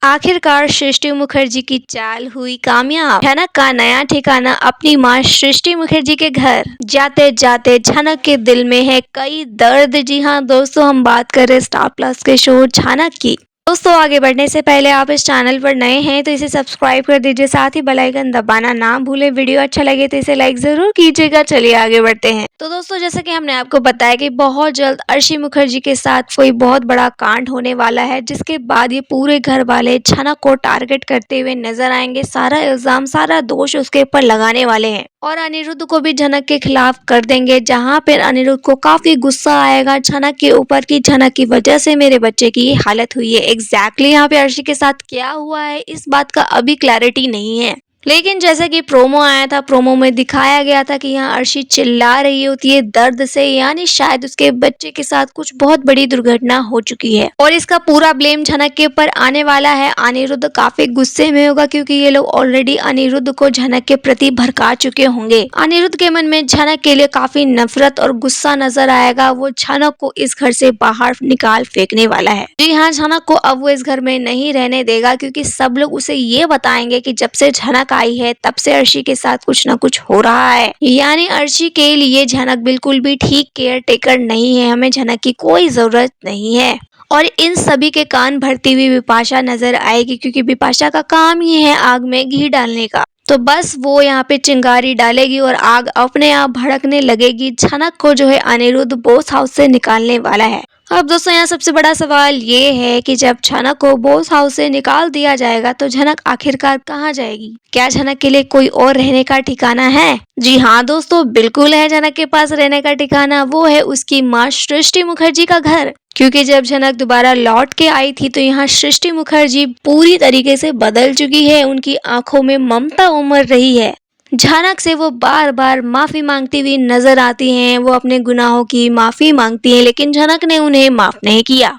आखिरकार सृष्टि मुखर्जी की चाल हुई कामयाब। झनक का नया ठिकाना अपनी मां सृष्टि मुखर्जी के घर। जाते जाते झनक के दिल में है कई दर्द। जी हाँ दोस्तों, हम बात कर रहे स्टार प्लस के शो झनक की। दोस्तों आगे बढ़ने से पहले आप इस चैनल पर नए हैं तो इसे सब्सक्राइब कर दीजिए, साथ ही बेल आइकन दबाना ना भूले। वीडियो अच्छा लगे तो इसे लाइक जरूर कीजिएगा। चलिए आगे बढ़ते हैं। तो दोस्तों जैसा कि हमने आपको बताया कि बहुत जल्द अर्शी मुखर्जी के साथ कोई बहुत बड़ा कांड होने वाला है, जिसके बाद ये पूरे घर वाले झनक को टारगेट करते हुए नजर आएंगे। सारा इल्जाम, सारा दोष उसके ऊपर लगाने वाले हैं और अनिरुद्ध को भी झनक के खिलाफ कर देंगे, जहां पर अनिरुद्ध को काफी गुस्सा आएगा झनक के ऊपर कि झनक की वजह से मेरे बच्चे की ये हालत हुई है। एग्जैक्टली यहाँ पे अर्शी के साथ क्या हुआ है इस बात का अभी क्लैरिटी नहीं है, लेकिन जैसे कि प्रोमो आया था, प्रोमो में दिखाया गया था कि यहाँ अर्शी चिल्ला रही होती है दर्द से, यानी शायद उसके बच्चे के साथ कुछ बहुत बड़ी दुर्घटना हो चुकी है और इसका पूरा ब्लेम झनक के ऊपर आने वाला है। अनिरुद्ध काफी गुस्से में होगा क्योंकि ये लोग ऑलरेडी अनिरुद्ध को झनक के प्रति भड़का चुके होंगे। अनिरुद्ध के मन में झनक के लिए काफी नफरत और गुस्सा नजर आएगा। वो झनक को इस घर से बाहर निकाल फेंकने वाला है। जी हाँ, झनक को अब वो इस घर में नहीं रहने देगा क्योंकि सब लोग उसे ये बताएंगे कि जब से झनक आई है तब से अर्शी के साथ कुछ ना कुछ हो रहा है, यानी अर्शी के लिए झनक बिल्कुल भी ठीक केयर टेकर नहीं है। हमें झनक की कोई जरूरत नहीं है। और इन सभी के कान भरती हुई बिपाशा नजर आएगी क्योंकि बिपाशा का काम ही है आग में घी डालने का। तो बस वो यहाँ पे चिंगारी डालेगी और आग अपने आप भड़कने लगेगी। झनक को जो है अनिरुद्ध बोस हाउस से निकालने वाला है। अब दोस्तों यहाँ सबसे बड़ा सवाल ये है कि जब झनक को बोस हाउस से निकाल दिया जाएगा तो झनक आखिरकार कहाँ जाएगी? क्या झनक के लिए कोई और रहने का ठिकाना है? जी हाँ दोस्तों, बिल्कुल है झनक के पास रहने का ठिकाना। वो है उसकी माँ सृष्टि मुखर्जी का घर, क्योंकि जब झनक दोबारा लौट के आई थी तो यहाँ सृष्टि मुखर्जी पूरी तरीके से बदल चुकी है। उनकी आंखों में ममता उमड़ रही है। झनक से वो बार बार माफी मांगती हुई नजर आती हैं। वो अपने गुनाहों की माफी मांगती हैं, लेकिन झनक ने उन्हें माफ नहीं किया।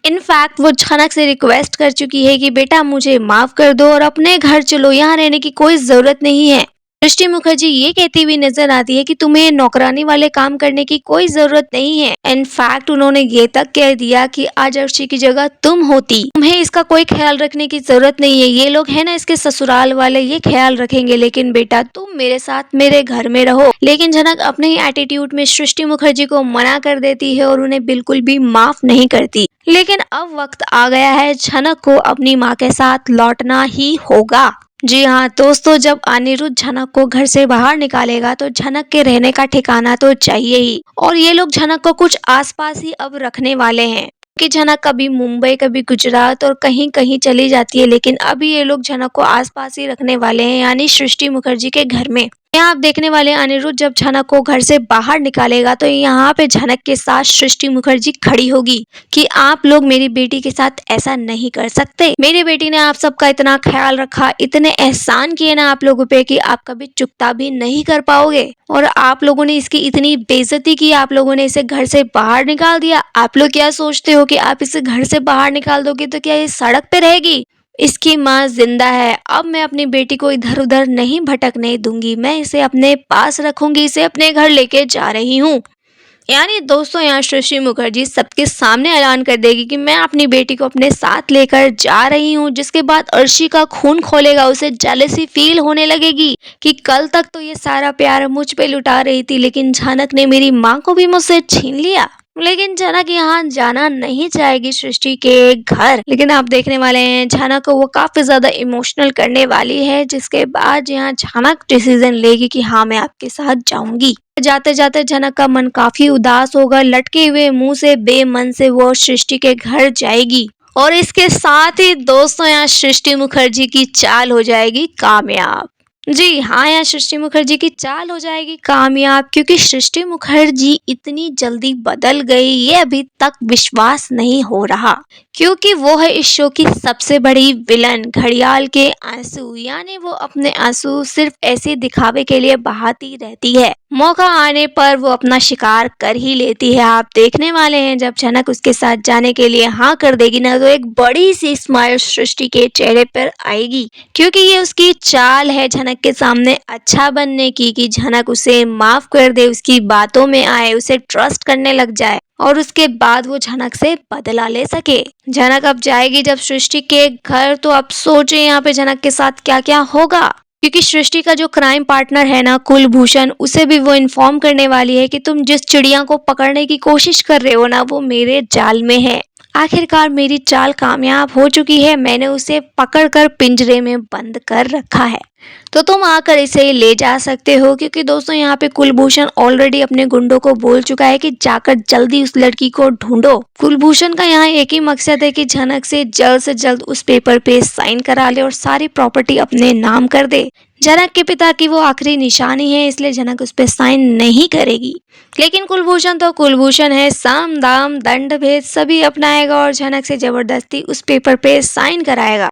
इनफैक्ट वो झनक से रिक्वेस्ट कर चुकी है कि बेटा मुझे माफ कर दो और अपने घर चलो, यहाँ रहने की कोई जरूरत नहीं है। सृष्टि मुखर्जी ये कहती हुई नजर आती है कि तुम्हें नौकरानी वाले काम करने की कोई जरूरत नहीं है। इनफैक्ट उन्होंने ये तक कह दिया कि आज अर्शी की जगह तुम होती, तुम्हें इसका कोई ख्याल रखने की जरूरत नहीं है। ये लोग है ना इसके ससुराल वाले, ये ख्याल रखेंगे, लेकिन बेटा तुम मेरे साथ मेरे घर में रहो। लेकिन झनक अपने ही एटीट्यूड में सृष्टि मुखर्जी को मना कर देती है और उन्हें बिल्कुल भी माफ नहीं करती। लेकिन अब वक्त आ गया है, झनक को अपनी माँ के साथ लौटना ही होगा। जी हाँ दोस्तों, जब अनिरुद्ध झनक को घर से बाहर निकालेगा तो झनक के रहने का ठिकाना तो चाहिए ही, और ये लोग झनक को कुछ आसपास ही अब रखने वाले हैं कि झनक कभी मुंबई कभी गुजरात और कहीं कहीं चली जाती है, लेकिन अभी ये लोग झनक को आसपास ही रखने वाले हैं, यानी सृष्टि मुखर्जी के घर में। यहाँ आप देखने वाले अनिरुद्ध जब झनक को घर से बाहर निकालेगा तो यहाँ पे झनक के साथ सृष्टि मुखर्जी खड़ी होगी कि आप लोग मेरी बेटी के साथ ऐसा नहीं कर सकते। मेरी बेटी ने आप सबका इतना ख्याल रखा, इतने एहसान किए ना आप लोगों पे कि आप कभी चुकता भी नहीं कर पाओगे, और आप लोगों ने इसकी इतनी बेइज्जती की, आप लोगों ने इसे घर से बाहर निकाल दिया। आप लोग क्या सोचते हो कि आप इसे घर से बाहर निकाल दोगे तो क्या ये सड़क पे रहेगी? इसकी माँ जिंदा है। अब मैं अपनी बेटी को इधर उधर नहीं भटकने दूंगी, मैं इसे अपने पास रखूंगी, इसे अपने घर लेके जा रही हूँ। यानी दोस्तों यहाँ सृष्टि मुखर्जी सबके सामने ऐलान कर देगी कि मैं अपनी बेटी को अपने साथ लेकर जा रही हूँ, जिसके बाद अर्शी का खून खोलेगा। उसे जेलसी फील होने लगेगी कि कल तक तो ये सारा प्यार मुझ पे लुटा रही थी, लेकिन झनक ने मेरी माँ को भी मुझसे छीन लिया। लेकिन झनक यहाँ जाना नहीं चाहेगी सृष्टि के घर, लेकिन आप देखने वाले हैं झनक को वो काफी ज्यादा इमोशनल करने वाली है, जिसके बाद यहाँ झनक डिसीजन लेगी कि हाँ मैं आपके साथ जाऊंगी। जाते जाते झनक का मन काफी उदास होगा, लटके हुए मुंह से बेमन से वो सृष्टि के घर जाएगी, और इसके साथ ही दोस्तों यहाँ सृष्टि मुखर्जी की चाल हो जाएगी कामयाब। जी हाँ, यहाँ सृष्टि मुखर्जी की चाल हो जाएगी कामयाब, क्योंकि सृष्टि मुखर्जी इतनी जल्दी बदल गई ये अभी तक विश्वास नहीं हो रहा, क्योंकि वो है इस शो की सबसे बड़ी विलन। घड़ियाल के आंसू, यानी वो अपने आंसू सिर्फ ऐसे दिखावे के लिए बहाती रहती है। मौका आने पर वो अपना शिकार कर ही लेती है। आप देखने वाले हैं जब झनक उसके साथ जाने के लिए हाँ कर देगी ना, तो एक बड़ी सी स्माइल सृष्टि के चेहरे पर आएगी, क्योंकि ये उसकी चाल है झनक के सामने अच्छा बनने की, कि झनक उसे माफ कर दे, उसकी बातों में आए, उसे ट्रस्ट करने लग जाए और उसके बाद वो झनक से बदला ले सके। झनक अब जाएगी जब सृष्टि के घर, तो अब सोचे यहाँ पे झनक के साथ क्या क्या होगा, क्योंकि सृष्टि का जो क्राइम पार्टनर है ना कुलभूषण, उसे भी वो इन्फॉर्म करने वाली है कि तुम जिस चिड़िया को पकड़ने की कोशिश कर रहे हो ना, वो मेरे जाल में है। आखिरकार मेरी चाल कामयाब हो चुकी है, मैंने उसे पकड़कर पिंजरे में बंद कर रखा है, तो तुम आकर इसे ले जा सकते हो। क्योंकि दोस्तों यहाँ पे कुलभूषण ऑलरेडी अपने गुंडों को बोल चुका है कि जाकर जल्दी उस लड़की को ढूंढो। कुलभूषण का यहाँ एक ही मकसद है कि झनक से जल्द उस पेपर पे साइन करा ले और सारी प्रॉपर्टी अपने नाम कर दे। झनक के पिता की वो आखिरी निशानी है, इसलिए झनक उस पे साइन नहीं करेगी। लेकिन कुलभूषण तो कुलभूषण है, साम दाम दंड भेद सभी अपनाएगा और झनक से जबरदस्ती उस पेपर पे साइन कराएगा।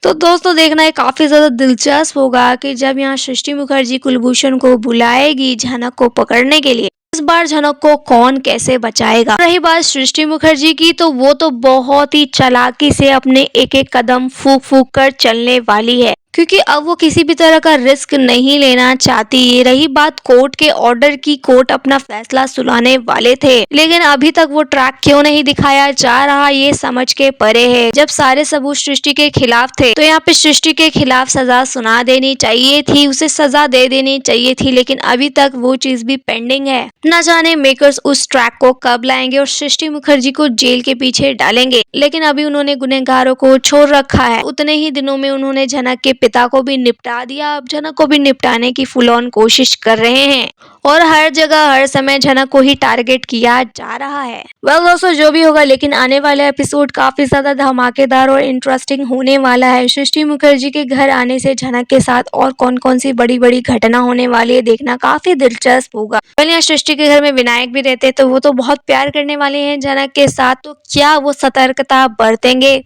तो दोस्तों देखना है काफी ज्यादा दिलचस्प होगा कि जब यहाँ सृष्टि मुखर्जी कुलभूषण को बुलाएगी झनक को पकड़ने के लिए, इस बार झनक को कौन कैसे बचाएगा। रही बात सृष्टि मुखर्जी की, तो वो तो बहुत ही चालाकी से अपने एक एक कदम फूक फूक कर चलने वाली है, क्योंकि अब वो किसी भी तरह का रिस्क नहीं लेना चाहती। रही बात कोर्ट के ऑर्डर की, कोर्ट अपना फैसला सुनाने वाले थे, लेकिन अभी तक वो ट्रैक क्यों नहीं दिखाया जा रहा, ये समझ के परे है। जब सारे सबूत सृष्टि के खिलाफ थे, तो यहाँ पे सृष्टि के खिलाफ सजा सुना देनी चाहिए थी, उसे सजा दे देनी चाहिए थी, लेकिन अभी तक वो चीज भी पेंडिंग है। न जाने मेकर्स उस ट्रैक को कब लाएंगे और सृष्टि मुखर्जी को जेल के पीछे डालेंगे। लेकिन अभी उन्होंने गुनहगारों को छोड़ रखा है, उतने ही दिनों में उन्होंने झनक के पिता को भी निपटा दिया, अब झनक को भी निपटाने की फुल ऑन कोशिश कर रहे हैं और हर जगह हर समय झनक को ही टारगेट किया जा रहा है। वेल दोस्तों जो भी होगा, लेकिन आने वाला एपिसोड काफी ज्यादा धमाकेदार और इंटरेस्टिंग होने वाला है। सृष्टि मुखर्जी के घर आने से झनक के साथ और कौन कौन सी बड़ी बड़ी घटना होने वाली है, देखना काफी दिलचस्प होगा। वेल यहाँ सृष्टि के घर में विनायक भी रहते, तो वो तो बहुत प्यार करने वाले हैं झनक के साथ, तो क्या वो सतर्कता बरतेंगे,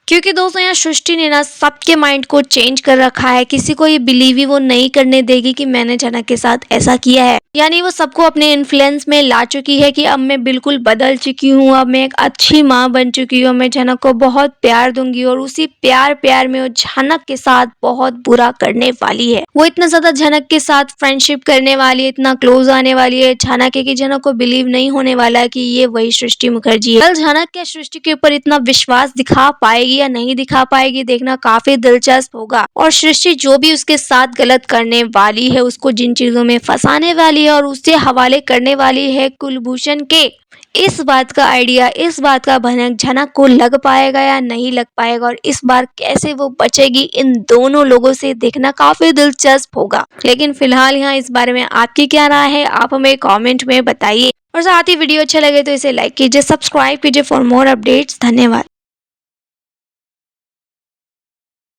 क्योंकि दोस्तों यहाँ सृष्टि ने ना सबके माइंड को चेंज कर रखा है। किसी को ये बिलीव ही वो नहीं करने देगी कि मैंने झनक के साथ ऐसा किया है। यानी वो सबको अपने इन्फ्लुएंस में ला चुकी है कि अब मैं बिल्कुल बदल चुकी हूँ, अब मैं एक अच्छी माँ बन चुकी हूँ, मैं झनक को बहुत प्यार दूंगी और उसी प्यार में वो झनक के साथ बहुत बुरा करने वाली है। वो इतना ज्यादा झनक के साथ फ्रेंडशिप करने वाली है, इतना क्लोज आने वाली है झनक के कि झनक को बिलीव नहीं होने वाला है कि ये वही सृष्टि मुखर्जी है। झनक क्या सृष्टि के ऊपर इतना विश्वास दिखा पाएगी या नहीं दिखा पाएगी, देखना काफी दिलचस्प होगा। और सृष्टि जो भी उसके साथ गलत करने वाली है, उसको जिन चीजों में फंसाने वाली है और उससे हवाले करने वाली है कुलभूषण के, इस बात का आइडिया, इस बात का भनक झनक को लग पाएगा या नहीं लग पाएगा और इस बार कैसे वो बचेगी इन दोनों लोगों से, देखना काफी दिलचस्प होगा। लेकिन फिलहाल यहाँ इस बारे में आपकी क्या राय है, आप हमें कमेंट में बताइए और साथ ही वीडियो अच्छा लगे तो इसे लाइक कीजिए, सब्सक्राइब कीजिए फॉर मोर अपडेट्स। धन्यवाद।